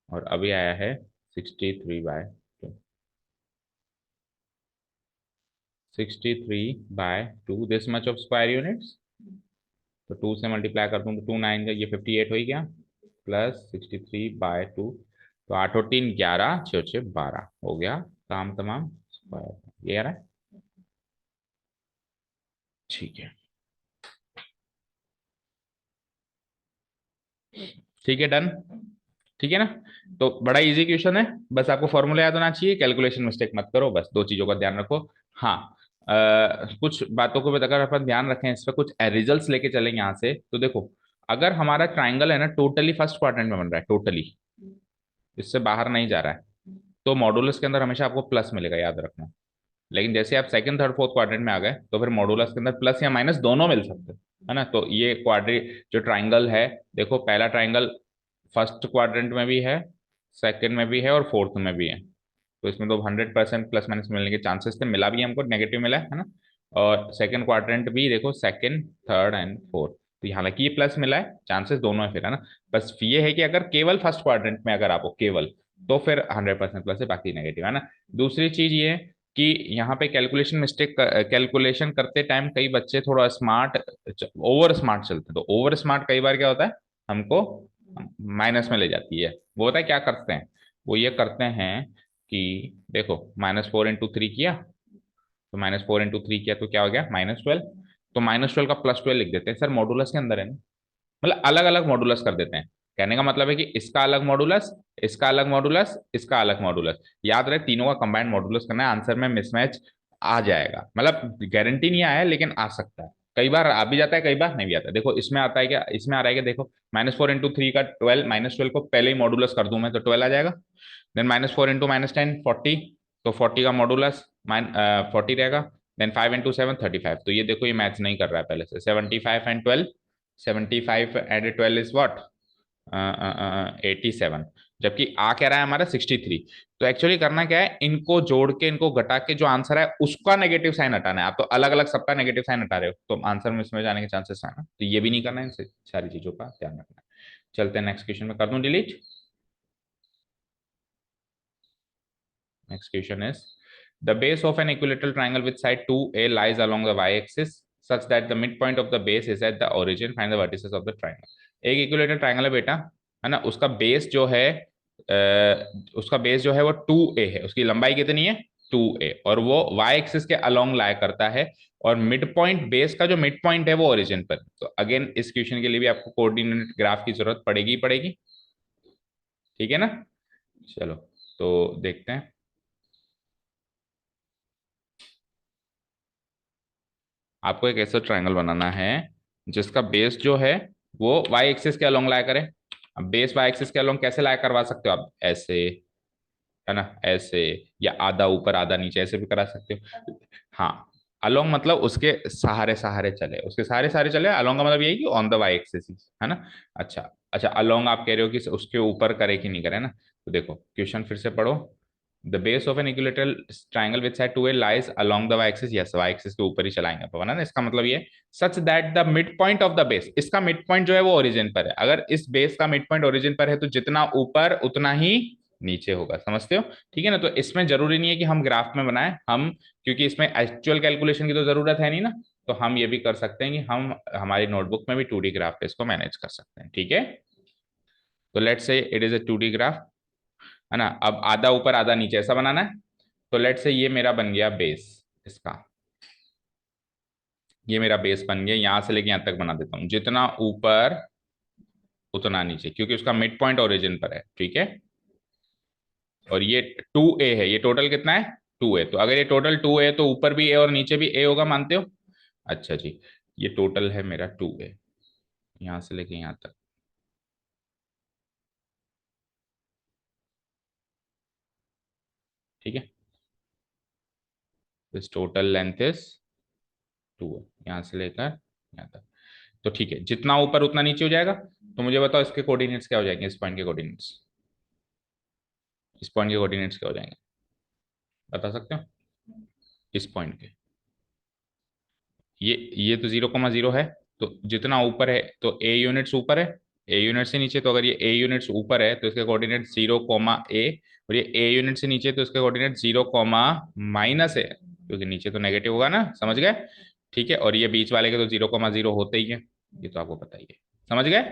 और अभी आया है 63/2। 63/2 this much of square units, तो 2 से मल्टीप्लाई कर दूं तो 2 9 ये 58 हो ही गया, प्लस 63/2, तो 8 और 3 11, 6 6 12 हो गया, काम तमाम, स्क्वायर ये आ रहा है। ठीक है, ठीक है, डन। ठीक है ना, तो बड़ा इजी क्वेश्चन है, बस आपको फॉर्मूला याद होना चाहिए, कैलकुलेशन मिस्टेक मत करो, बस दो चीजों का ध्यान रखो। हाँ, कुछ बातों को अगर अपन ध्यान रखें, इस पर कुछ रिजल्ट्स लेके चलेंगे यहाँ से, तो देखो, अगर हमारा ट्राइंगल है ना टोटली फर्स्ट क्वाड्रेंट में बन रहा है, टोटली इससे बाहर नहीं जा रहा है, तो मॉडुलस के अंदर हमेशा आपको प्लस मिलेगा, याद रखना। लेकिन जैसे आप सेकंड थर्ड फोर्थ क्वाड्रेंट में आ गए, तो फिर मॉडुलस के अंदर प्लस या माइनस दोनों मिल सकते हैं, है ना। तो ये क्वाड्री जो ट्राइंगल है, देखो पहला ट्राइंगल फर्स्ट क्वाड्रेंट में भी है, सेकंड में भी है, और फोर्थ में भी है, तो इसमें तो 100% प्लस माइनस मिलने के चांसेस थे, मिला भी हमको, नेगेटिव मिला है ना। और सेकंड क्वाड्रेंट भी देखो, सेकंड थर्ड एंड फोर्थ, तो हालांकि ये प्लस मिला है, चांसेस दोनों है फिर, है ना। बस ये है कि अगर केवल फर्स्ट क्वाड्रेंट में अगर आप हो केवल, तो फिर 100% प्लस है, बाकी नेगेटिव, है ना। दूसरी चीज ये है कि यहाँ पे कैलकुलेशन मिस्टेक, कैलकुलेशन करते टाइम कई बच्चे थोड़ा स्मार्ट, ओवर स्मार्ट चलते हैं, तो ओवर स्मार्ट कई बार क्या होता है, हमको माइनस में ले जाती है। वो होता है क्या करते हैं, वो ये करते हैं कि देखो, -4 × 3 किया, तो -4 × 3 किया तो क्या हो गया, -12, तो -12 का +12 लिख देते हैं सर, मॉडुलस के अंदर है ना, मतलब अलग अलग मॉडुलस कर देते हैं। कहने का मतलब है कि इसका अलग मॉडुलस, इसका अलग मॉडुलस, इसका अलग मॉडुलस, याद रहे तीनों का कंबाइंड मॉडुलस करना है, आंसर में मिसमैच आ जाएगा, मतलब गारंटी नहीं आया है लेकिन आ सकता है, कई बार आ भी जाता है, कई बार नहीं भी आता है। देखो इसमें आता है क्या, इसमें आ रहा है कि देखो, -4 × 3 का 12, -12 को पहले ही मॉडुलस कर दूं मैं तो 12 आ जाएगा, देन -4 × -10 40, तो 40 का मॉडुलस 40 रहेगा, देन 5 × 7 35, तो ये देखो ये मैच नहीं कर रहा है पहले से, 75 एंड 12, 75 एंड 12 इज व्हाट, 87, जबकि आ क्या रहा है हमारा 63। तो एक्चुअली करना क्या है, इनको जोड़ के इनको घटा के जो आंसर है उसका नेगेटिव साइन हटाना है, आप तो अलग अलग सबका नेगेटिव साइन हटा रहे हो, तो आंसर में इसमें जाने के चांसेस है ना, तो ये भी नहीं करना है, इन सारी चीजों का ध्यान रखना है। चलते हैं नेक्स्ट क्वेश्चन में, कर दूं delete. Next question is, the base of an equilateral triangle with side 2a lies along the y-axis such that the midpoint of the base is at the origin. Find the vertices of the triangle. एक equilateral triangle है बेटा, है ना, उसका base जो है, उसका base जो है वो 2a है, उसकी लंबाई कितनी है 2a, और वो y एक्सिस के अलोंग लाई करता है, और मिड पॉइंट, बेस का जो मिड पॉइंट है वो ओरिजिन पर। तो अगेन इस क्वेश्चन के लिए भी आपको कोऑर्डिनेट ग्राफ की जरूरत पड़ेगी ही पड़ेगी, ठीक है ना। चलो, तो देखते हैं, आपको एक ऐसा ट्रायंगल बनाना है जिसका बेस जो है वो वाई एक्सिस के अलोंग लाया करे। अब बेस वाई एक्सिस के अलोंग कैसे लाया करवा सकते हो आप, ऐसे, है ना, ऐसे, या आधा ऊपर आधा नीचे, ऐसे भी करा सकते हो। हाँ, अलोंग मतलब उसके सहारे सहारे चले, उसके सहारे सहारे चले, अलोंग का मतलब यही कि ऑन द वाई एक्सिस, है ना। अच्छा अच्छा, अलोंग आप कह रहे हो कि उसके ऊपर करे कि नहीं करे ना, तो देखो क्वेश्चन फिर से पढ़ो। The base of an equilateral triangle with side 2a lies along the y axis, yes y axis के ऊपर ही चलाएंगे अपन, है ना। इसका मतलब ये such that the mid point of the base, इसका मिड पॉइंट जो है वो ओरिजिन पर है, अगर इस बेस का मिड पॉइंट ओरिजिन पर है तो जितना ऊपर उतना ही नीचे होगा, समझते हो? ठीक है ना। तो इसमें जरूरी नहीं है कि हम ग्राफ में बनाएं, हम क्योंकि इसमें एक्चुअल कैलकुलेशन की तो जरूरत है नहीं ना, तो हम ये भी कर सकते हैं कि हम हमारी नोटबुक में भी 2D ग्राफ पे इसको मैनेज कर सकते हैं। ठीक है, तो let's say it is a 2D graph, है ना। अब आधा ऊपर आधा नीचे ऐसा बनाना है। तो लेट्स से ये मेरा बन गया बेस इसका, ये मेरा बेस बन गया, यहां से लेके यहां तक बना देता हूं, जितना ऊपर उतना नीचे, क्योंकि उसका मिड पॉइंट ओरिजिन पर है। ठीक है, और ये 2A है, ये टोटल कितना है 2A। तो अगर ये टोटल 2A तो ऊपर भी A और नीचे भी A होगा, मानते हो? अच्छा जी, ये टोटल है मेरा 2A, यहां से लेके यहां तक। ठीक है, this total length is 2A, यहां से लेकर यहां तक। तो ठीक है, जितना ऊपर उतना नीचे हो जाएगा। तो मुझे बताओ इसके कोऑर्डिनेट्स क्या हो जाएंगे, इस पॉइंट के कोऑर्डिनेट्स, इस पॉइंट के कोऑर्डिनेट्स क्या हो जाएंगे, बता सकते हो? इस पॉइंट के, ये तो 0,0 है, तो जितना ऊपर है तो ए यूनिट्स ऊपर है, ए यूनिट से नीचे, तो अगर ये ए यूनिट्स ऊपर है तो इसके कोऑर्डिनेट 0,A, और ये ए यूनिट से नीचे तो इसके कोऑर्डिनेट 0, - है, क्योंकि नीचे तो नेगेटिव होगा ना, समझ गए? ठीक है, और ये बीच वाले के तो 0,0 होते ही है, ये तो आपको पता ही है, समझ गए?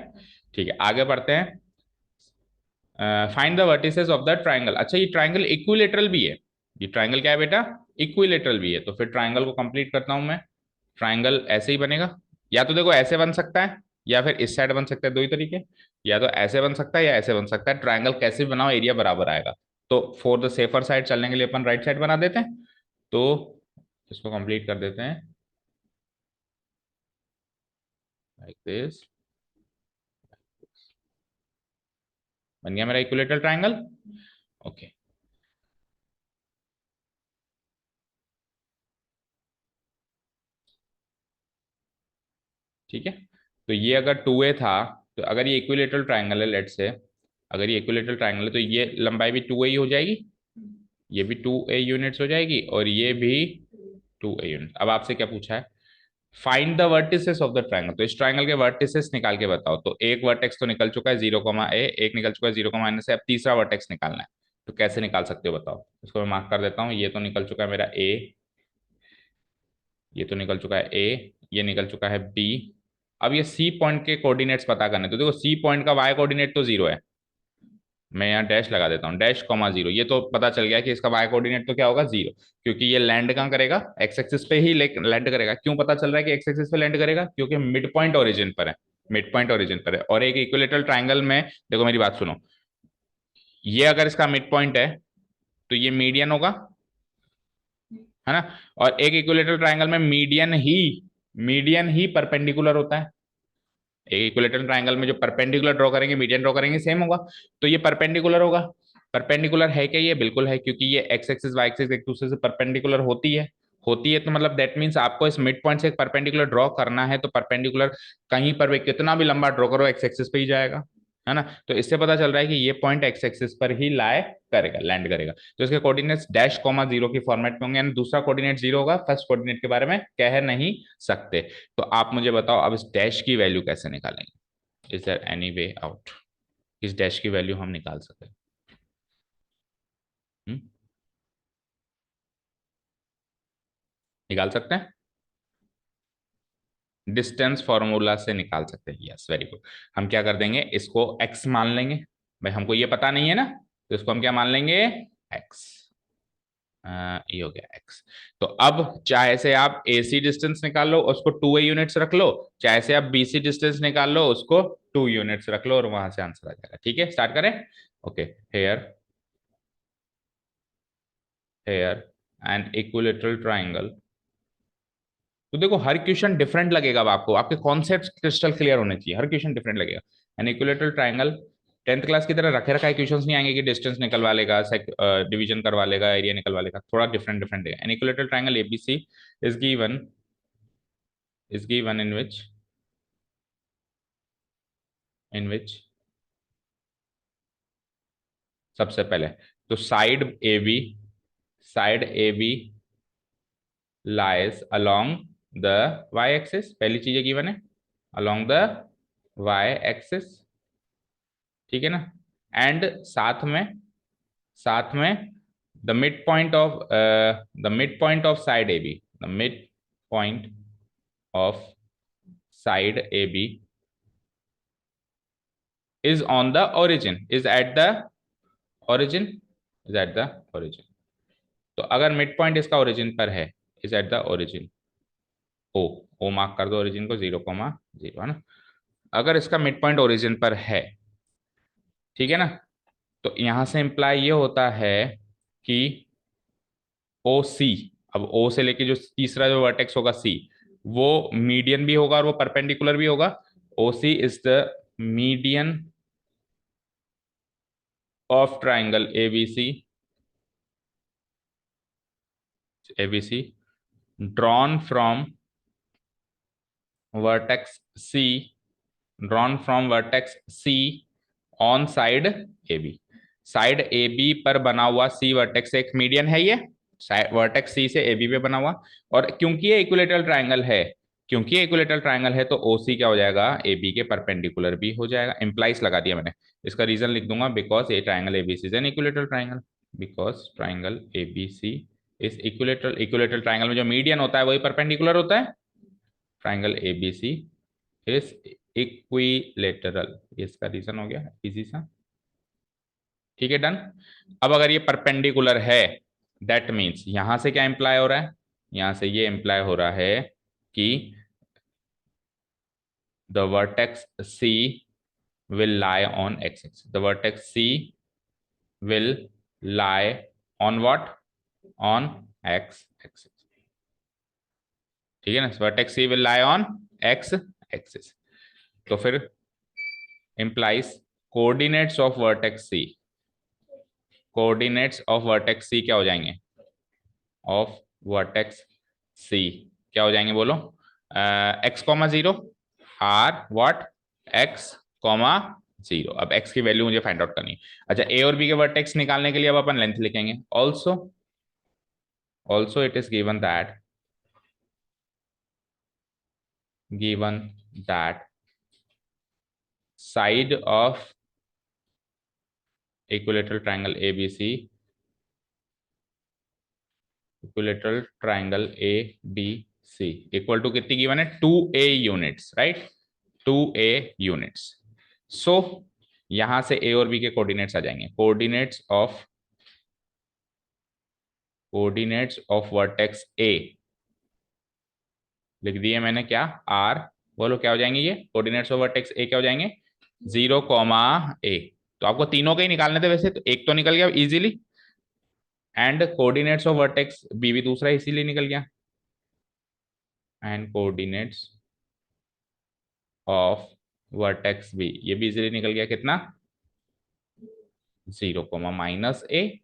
ठीक है, आगे बढ़ते हैं। Find the vertices of the triangle. अच्छा, ये ट्राइंगल इक्विलेटरल भी है, ये ट्राइंगल क्या है बेटा, इक्विलेटरल भी है। तो फिर ट्राइंगल को कंप्लीट करता हूं मैं। ट्राइंगल ऐसे ही बनेगा, या तो देखो ऐसे बन सकता है, या फिर इस साइड बन सकता है, दो ही तरीके, या तो ऐसे बन सकता है या ऐसे बन सकता है। ट्राइंगल कैसे भी बनाओ एरिया बराबर आएगा। तो फॉर द सेफर साइड चलने के लिए अपन राइट साइड बना देते हैं। तो इसको कंप्लीट कर देते हैं लाइक दिस, बन गया मेरा इक्विलेटरल ट्राइंगल। ओके, ठीक है। तो ये अगर 2A था, तो अगर ये इक्विलेटरल ट्राइंगल है, लेट्स से अगर ये इक्विलेटरल ट्राइंगल है, तो ये लंबाई भी 2A ही हो जाएगी, ये भी 2A यूनिट्स हो जाएगी, और ये भी 2A यूनिट। अब आपसे क्या पूछा है, find the vertices of the triangle. तो इस ट्राइंगल के वर्टिसेस निकाल के बताओ। तो एक वर्टेक्स तो निकल चुका है 0,A, एक निकल चुका है 0, अब तीसरा वर्टेक्स निकालना है। तो कैसे निकाल सकते हो बताओ? इसको मैं मार्क कर देता हूँ, ये तो निकल चुका है मेरा A, ये तो निकल चुका है A, ये निकल चुका है B। अब ये C पॉइंट के कोऑर्डिनेट्स पता करने। तो देखो C पॉइंट का Y कोऑर्डिनेट तो 0 है, मैं यहाँ डैश लगा देता हूँ, -0। ये तो पता चल गया कि इसका Y कोऑर्डिनेट तो क्या होगा 0, क्योंकि ये लैंड कहाँ करेगा, एक्स एक्सिस पे ही लैंड करेगा। क्यों पता चल रहा है कि एक्स एक्सिस पे लैंड करेगा? क्योंकि मिड पॉइंट ओरिजिन पर है, मिड पॉइंट ओरिजिन पर है। और एक इक्विलेटरल ट्राइंगल में देखो, मेरी बात सुनो, ये अगर इसका मिड पॉइंट है तो ये मीडियन होगा, है ना। और एक इक्विलेटरल ट्राइंगल में मीडियन ही परपेंडिकुलर होता है। एक इक्विलेटरल ट्राइंगल में जो परपेंडिकुलर ड्रॉ करेंगे, मीडियन ड्रॉ करेंगे, सेम होगा। तो ये परपेंडिकुलर होगा। परपेंडिकुलर है क्या? ये बिल्कुल है, क्योंकि ये एक्स एक्सिस वाई एक्सिस एक दूसरे से परपेंडिकुलर होती है। तो मतलब दैट मीन्स आपको इस मिड पॉइंट से एक परपेंडिकुलर ड्रॉ करना है, तो परपेंडिकुलर कहीं पर भी कितना भी लंबा ड्रॉ करो एक्स एक्सिस पे ही जाएगा, है ना। तो इससे पता चल रहा है कि ये पॉइंट एक्स एक्सिस पर ही लाए करेगा, लैंड करेगा। तो इसके कोऑर्डिनेट्स -0 की फॉर्मेट में होंगे, यानी दूसरा कोऑर्डिनेट 0 होगा, फर्स्ट कोऑर्डिनेट के बारे में कह नहीं सकते। तो आप मुझे बताओ, अब इस डैश की वैल्यू कैसे निकालेंगे? Is there any way out? इस डैश की वैल्यू हम निकाल सकते हैं, निकाल सकते हैं, डिस्टेंस फॉर्मूला से निकाल सकते हैं। Yes, very good. हम क्या कर देंगे, इसको x मान लेंगे। भाई हमको ये पता नहीं है ना, तो इसको हम क्या मान लेंगे, x। ये हो गया x। तो अब चाहे से आप AC डिस्टेंस निकाल लो, उसको 2A यूनिट्स रख लो, चाहे से आप BC डिस्टेंस निकाल लो, उसको 2 यूनिट्स रख लो, और वहां से आंसर आ जाएगा। ठीक है, स्टार्ट करें। Okay, here here an equilateral triangle. तो देखो, हर क्वेश्चन डिफरेंट लगेगा। अब आपको आपके कॉन्सेप्ट क्रिस्टल क्लियर होने चाहिए, हर क्वेश्चन डिफरेंट लगेगा। N equilateral triangle, 10th class की तरह रखे रखाए क्वेश्चंस नहीं आएंगे कि डिस्टेंस निकलवा लेगा, डिवीजन करवा लेगा, एरिया निकलवा लेगा, थोड़ा डिफरेंट डिफरेंट है। An equilateral triangle ABC is given in which सबसे पहले तो side AB lies along the y axis, पहली चीज ये गिवन है, अलोंग द y एक्सिस, ठीक है ना। एंड साथ में साथ में the mid point of side A B, the mid point of side A B is on the origin, is at the origin, is at the origin. तो अगर mid point इसका ओरिजिन पर है, is at the origin, O O mark कर दो origin को 0,0 है ना। अगर इसका मिड पॉइंट ओरिजिन पर है, ठीक है ना, तो यहां से इंप्लाई ये होता है कि ओ सी, अब ओ से लेके जो तीसरा जो वर्टेक्स होगा सी, वो मीडियन भी होगा और वो परपेंडिकुलर भी होगा। O C is the median of triangle ABC drawn from vertex C, drawn from vertex C on side AB। Side AB पर बना हुआ C वर्टेक्स एक मीडियन है, ये वर्टेक्स C से AB पे बना हुआ। और क्योंकि ये इक्विलेटरल ट्राइंगल है, क्योंकि ये इक्विलेटरल ट्राइंगल है, तो OC क्या हो जाएगा, AB के परपेंडिकुलर भी हो जाएगा। इंप्लाइज लगा दिया मैंने, इसका रीजन लिख दूंगा, because A triangle ABC is an equilateral triangle, because triangle ABC इस इक्विलेटरल, इक्विलेटरल ट्राइंगल में जो मीडियन होता है वही परपेंडिकुलर होता है। ट्राइंगल ABC इज इक्विलेटरल, इसका रीजन हो गया इजी सा, ठीक है, डन। अब अगर ये परपेंडिकुलर है, दैट मीन्स यहां से क्या इंप्लाई हो रहा है, यहां से ये इंप्लाई हो रहा है कि the vertex C will lie on x-axis, the vertex C will lie on what, on x-axis, ठीक है ना, vertex C will lie on x-axis। तो फिर implies coordinates of vertex C, coordinates of vertex C क्या हो जाएंगे, of vertex C क्या हो जाएंगे, बोलो, x,0 आर व्हाट, x,0। अब x की वैल्यू मुझे फाइंड आउट करनी है। अच्छा, A और B के वर्टेक्स निकालने के लिए अब अपन लेंथ लिखेंगे। Also it is given that side of equilateral triangle ABC, equilateral triangle ABC equal to कितनी गिवन है, 2A units, right, 2A units. सो यहां से A और B के कोऑर्डिनेट्स आ जाएंगे, कोऑर्डिनेट्स ऑफ वर्टेक्स A लिख दिए मैंने, क्या, R, बोलो क्या हो जाएंगे, ये कोऑर्डिनेट्स ऑफ वर्टेक्स A क्या हो जाएंगे, 0,A। तो आपको तीनों के ही निकालने थे वैसे, तो एक तो निकल गया easily, and coordinates of vertex B भी दूसरा इसीलिए निकल गया, and coordinates of vertex B ये भी इजीली निकल गया, कितना, 0,-A,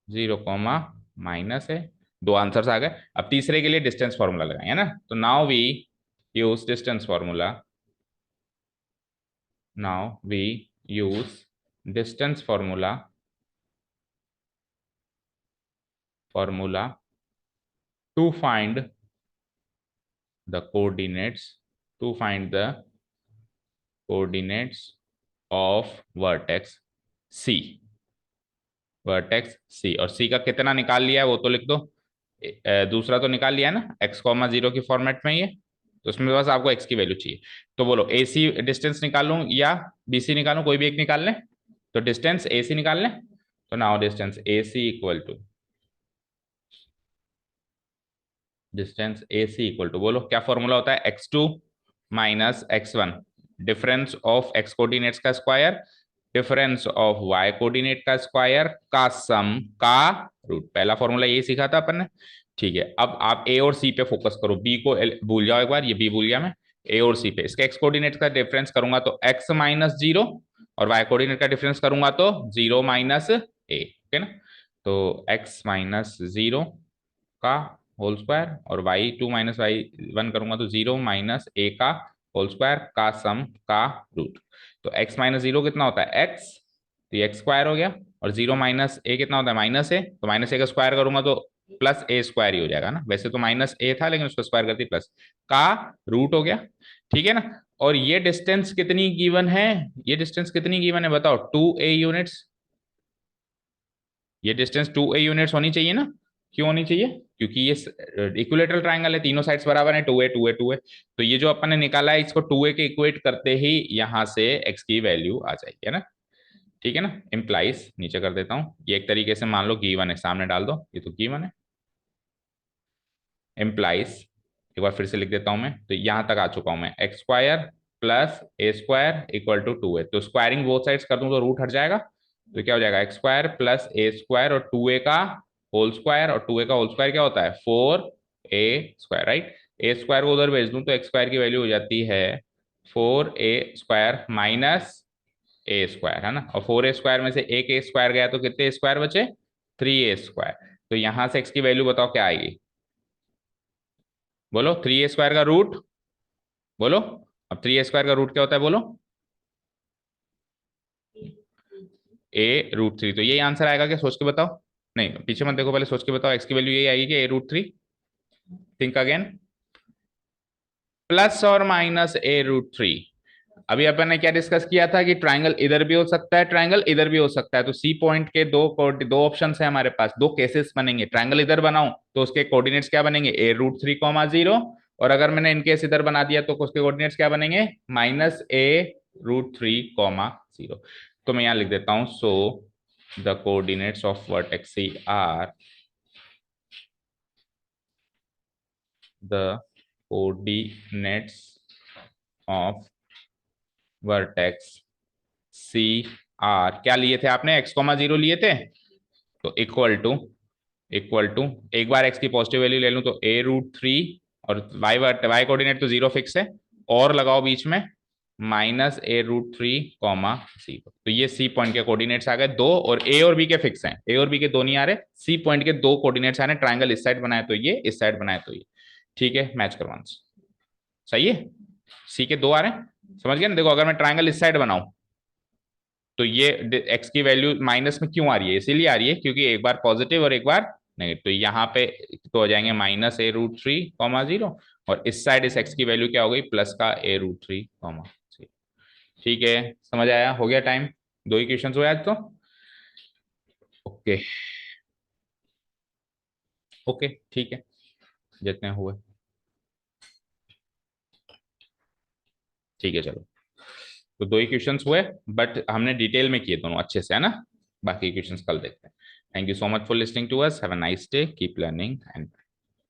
0,-A। दो आंसर्स आ गए। अब तीसरे के लिए डिस्टेंस फॉर्मूला लगाएंगे ना, तो now we use distance formula, now we use distance formula to find the coordinates, of vertex C, और C का कितना निकाल लिया है वो तो लिख दो, दूसरा तो निकाल लिया है ना, x,0 की फॉर्मेट में ये, तो उसमें बस आपको x की वैल्यू चाहिए। तो बोलो AC डिस्टेंस निकालूं या BC निकालूं, कोई भी एक निकाल लें, तो डिस्टेंस AC निकाल लें। तो now distance AC equal to, बोलो क्या फॉर्मूला होता है, x2 minus x1, difference of x coordinates का square, difference of y coordinate का स्क्वायर का सम का रूट। पहला फॉर्मूला ये सीखा था अपन ने, ठीक है। अब आप A और C पे फोकस करो, B को भूल जाओ एक बार, ये B भूल गया मैं, A और C पे इसके x कोऑर्डिनेट का डिफरेंस करूंगा तो x-0, और y कोऑर्डिनेट का डिफरेंस करूंगा तो 0-A, ठीक है ना। तो x-0 का होल स्क्वायर और y2-y1 करूंगा तो 0-A का होल स्क्वायर का सम का रूट। तो x-0 कितना होता है x, तो ये x² हो गया, और 0-A कितना होता है -A, तो -A का स्क्वायर करूंगा तो +A² ही हो जाएगा ना, वैसे तो -A था लेकिन उसको स्क्वायर करती प्लस का रूट हो गया, ठीक है ना। और ये डिस्टेंस कितनी गिवन है, बताओ, 2A यूनिट्स, ये डिस्टेंस 2a यूनिट्स होनी चाहिए ना, क्यों होनी चाहिए? क्योंकि ये इक्विलेटरल ट्रायंगल है, तीनों साइड्स बराबर है, 2a 2a 2a। तो ये जो अपन ने निकाला है इसको 2a के इक्वेट करते ही यहाँ से x की वैल्यू आ जाएगी, है ना? ठीक है ना, इम्प्लाइज नीचे कर देता हूँ, ये एक तरीके से मान लो गिवन है, सामने डाल दो, ये तो गिवन है। इम्प्लाइज एक बार फिर से लिख देता हूं मैं, तो यहां तक आ चुका हूं मैं, x square plus a square equal to 2a, तो स्क्वायरिंग बोथ साइड्स कर दूं तो रूट हट जाएगा, तो क्या हो जाएगा x square plus a square और 2a का होल स्क्वायर, और 2a का होल स्क्वायर क्या होता है 4a स्क्वायर, राइट? ए स्क्वायर को उधर भेज दूं तो एक्स स्क्वायर की वैल्यू हो जाती है 4a स्क्वायर माइनस ए स्क्वायर, है ना? और 4a स्क्वायर में से एक ए स्क्वायर गया तो कितने स्क्वायर बचे? 3a square. तो यहां से एक्स की वैल्यू बताओ क्या आएगी, बोलो? 3a स्क्वायर का रूट, बोलो। अब 3a स्क्वायर का रूट क्या होता है, बोलो? a√3। तो यही आंसर आएगा क्या, सोच के बताओ? नहीं पीछे मत देखो, पहले सोच के बताओ, एक्स की वैल्यू यही आएगी कि a√3? Think again. प्लस और माइनस a√3। अभी अपन ने क्या डिस्कस किया था कि ट्राइंगल इधर भी हो सकता है, ट्राइंगल इधर भी हो सकता है, तो सी पॉइंट के दो ऑप्शन है हमारे पास, दो केसेस बनेंगे। ट्राइंगल इधर बनाऊं तो उसके कोऑर्डिनेट्स क्या बनेंगे, a√3, 0, और अगर मैंने इनकेस इधर बना दिया तो उसके कोऑर्डिनेट्स क्या बनेंगे, -a√3, 0। तो मैं यहां लिख देता हूं, so the coordinates of vertex C are, the coordinates of vertex C are, क्या लिए थे आपने, x,0 लिए थे, तो इक्वल टू एक बार x की पॉजिटिव वैल्यू ले लूं तो a√3, और y कोऑर्डिनेट तो 0 फिक्स है, और लगाओ बीच में -a√3, 0। तो ये सी पॉइंट के कोऑर्डिनेट्स आ गए दो, और ए और बी के फिक्स हैं, ए और बी के दो नहीं आ रहे, सी पॉइंट के दो कोऑर्डिनेट्स आ रहे हैं। ट्राइंगल इस साइड बनाए तो ये, इस साइड बनाए तो ये, ठीक है, मैच करवाना सही है। सी के दो आ रहे हैं, समझ गए ना? देखो अगर मैं ट्राइंगल इस साइड बनाऊं तो ये एक्स की वैल्यू माइनस में क्यों आ रही है, इसीलिए आ रही है क्योंकि एक बार पॉजिटिव और एक बार नेगेटिव, तो यहाँ पे तो हो जाएंगे -a√3, 0, और इस साइड इस एक्स की वैल्यू क्या हो गई, प्लस का a√3, 0। ठीक है, समझ आया? हो गया टाइम, दो ही क्वेश्चन हुए आज तो। ओके ओके ठीक है, जितने हुए ठीक है, चलो। तो दो ही क्वेश्चंस हुए, बट हमने डिटेल में किए दोनों अच्छे से, है ना? बाकी क्वेश्चंस कल देखते हैं। Thank you so much for listening to us, have a nice day, keep learning and